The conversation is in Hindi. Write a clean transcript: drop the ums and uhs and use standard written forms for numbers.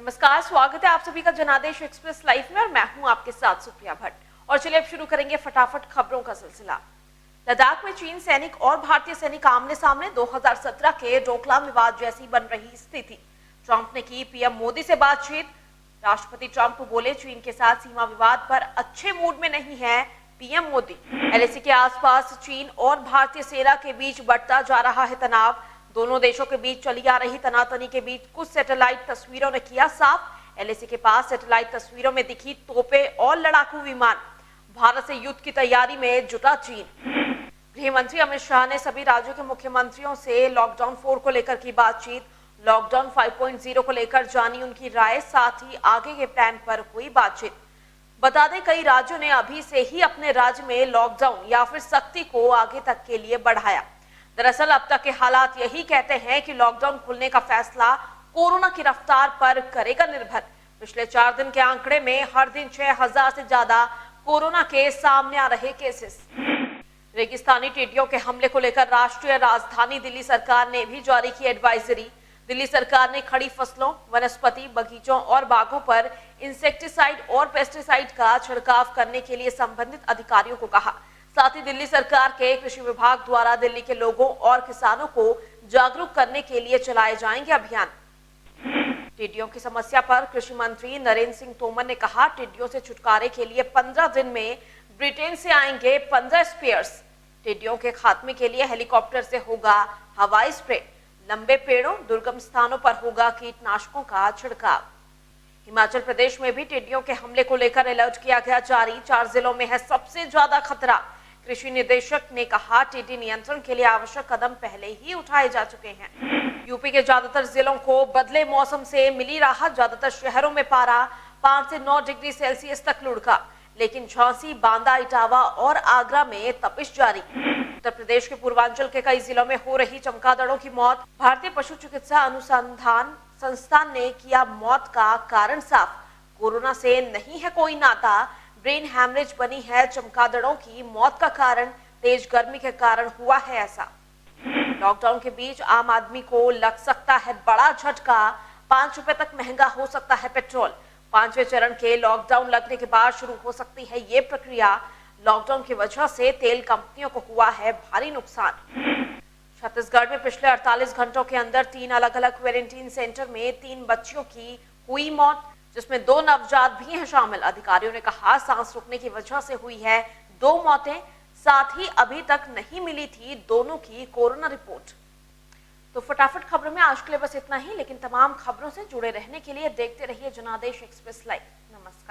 नमस्कार, स्वागत है आप सभी का जनादेश एक्सप्रेस लाइव में और मैं हूं आपके साथ सुप्रिया भट्ट। और चलिए अब शुरू करेंगे फटाफट खबरों का सिलसिला। लद्दाख में चीन सैनिक और भारतीय सैनिक आमने सामने, 2017 के डोकलाम विवाद जैसी बन रही स्थिति। ट्रंप ने की पीएम मोदी से बातचीत। राष्ट्रपति ट्रंप बोले चीन के साथ सीमा विवाद पर अच्छे मूड में नहीं है पीएम मोदी। एलएसी के आसपास चीन और भारतीय सेना के बीच बढ़ता जा रहा है तनाव। दोनों देशों के बीच चली आ रही तनातनी के बीच कुछ सैटेलाइट तस्वीरों ने किया साफ। एलएसी के पास सैटेलाइट तस्वीरों में दिखी तोपें और लड़ाकू विमान। भारत से युद्ध की तैयारी में जुटा चीन। गृह मंत्री अमित शाह ने सभी राज्यों के मुख्यमंत्रियों से लॉकडाउन 4 को लेकर की बातचीत। लॉकडाउन 5.0 को लेकर जानी उनकी राय, साथ ही आगे के प्लान पर हुई बातचीत। बता दें, कई राज्यों ने अभी से ही अपने राज्य में लॉकडाउन या फिर सख्ती को आगे तक के लिए बढ़ाया। दरअसल अब तक के हालात यही कहते हैं कि लॉकडाउन खुलने का फैसला कोरोना की रफ्तार पर करेगा निर्भर। पिछले 4 दिन के आंकड़े में हर दिन 6000 से ज्यादा कोरोना के सामने आ रहे केसेस। रेगिस्तानी टिड्डियों के हमले को लेकर राष्ट्रीय राजधानी दिल्ली सरकार ने भी जारी की एडवाइजरी। दिल्ली सरकार ने खड़ी फसलों, वनस्पति, बगीचों और बागों पर इंसेक्टिसाइड और पेस्टिसाइड का छिड़काव करने के लिए संबंधित अधिकारियों को कहा। साथ ही दिल्ली सरकार के कृषि विभाग द्वारा दिल्ली के लोगों और किसानों को जागरूक करने के लिए चलाए जाएंगे अभियान। टिड्डियों की समस्या पर कृषि मंत्री नरेंद्र सिंह तोमर ने कहा, टिड्डियों से छुटकारे के लिए 15 दिन में ब्रिटेन से आएंगे 15 स्पेयर्स। टिड्डियों के खात्मे के लिए हेलीकॉप्टर से होगा हवाई स्प्रे। लंबे पेड़ों, दुर्गम स्थानों पर होगा कीटनाशकों का छिड़काव। हिमाचल प्रदेश में भी टिड्डियों के हमले को लेकर अलर्ट किया गया जारी। 4 जिलों में है सबसे ज्यादा खतरा। कृषि निदेशक ने कहा, टिड्डी नियंत्रण के लिए आवश्यक कदम पहले ही उठाए जा चुके हैं। यूपी के ज्यादातर जिलों को बदले मौसम से मिली राहत। ज्यादातर शहरों में पारा 5 से 9 डिग्री सेल्सियस तक लुढ़का, लेकिन झांसी, बांदा, इटावा और आगरा में तपिश जारी। उत्तर प्रदेश के पूर्वांचल के कई जिलों में हो रही चमगादड़ों की मौत। भारतीय पशु चिकित्सा अनुसंधान संस्थान ने किया मौत का कारण साफ। कोरोना से नहीं है कोई नाता, ब्रेन हैमरेज बनी है चमगादड़ों की मौत का कारण। तेज गर्मी के कारण हुआ है ऐसा। लॉकडाउन के बीच आम आदमी को लग सकता है बड़ा झटका। 5 रुपए तक महंगा हो सकता है पेट्रोल। 5वें चरण के लॉकडाउन लगने के बाद शुरू हो सकती है ये प्रक्रिया। लॉकडाउन की वजह से तेल कंपनियों को हुआ है भारी नुकसान। छत्तीसगढ़ में पिछले 48 घंटों के अंदर 3 अलग अलग क्वारंटीन सेंटर में 3 बच्चियों की हुई मौत, जिसमें 2 नवजात भी हैं शामिल। अधिकारियों ने कहा, सांस रुकने की वजह से हुई है 2 मौतें। साथ ही अभी तक नहीं मिली थी दोनों की कोरोना रिपोर्ट। तो फटाफट खबरों में आज के लिए बस इतना ही, लेकिन तमाम खबरों से जुड़े रहने के लिए देखते रहिए जनादेश एक्सप्रेस लाइव। नमस्कार।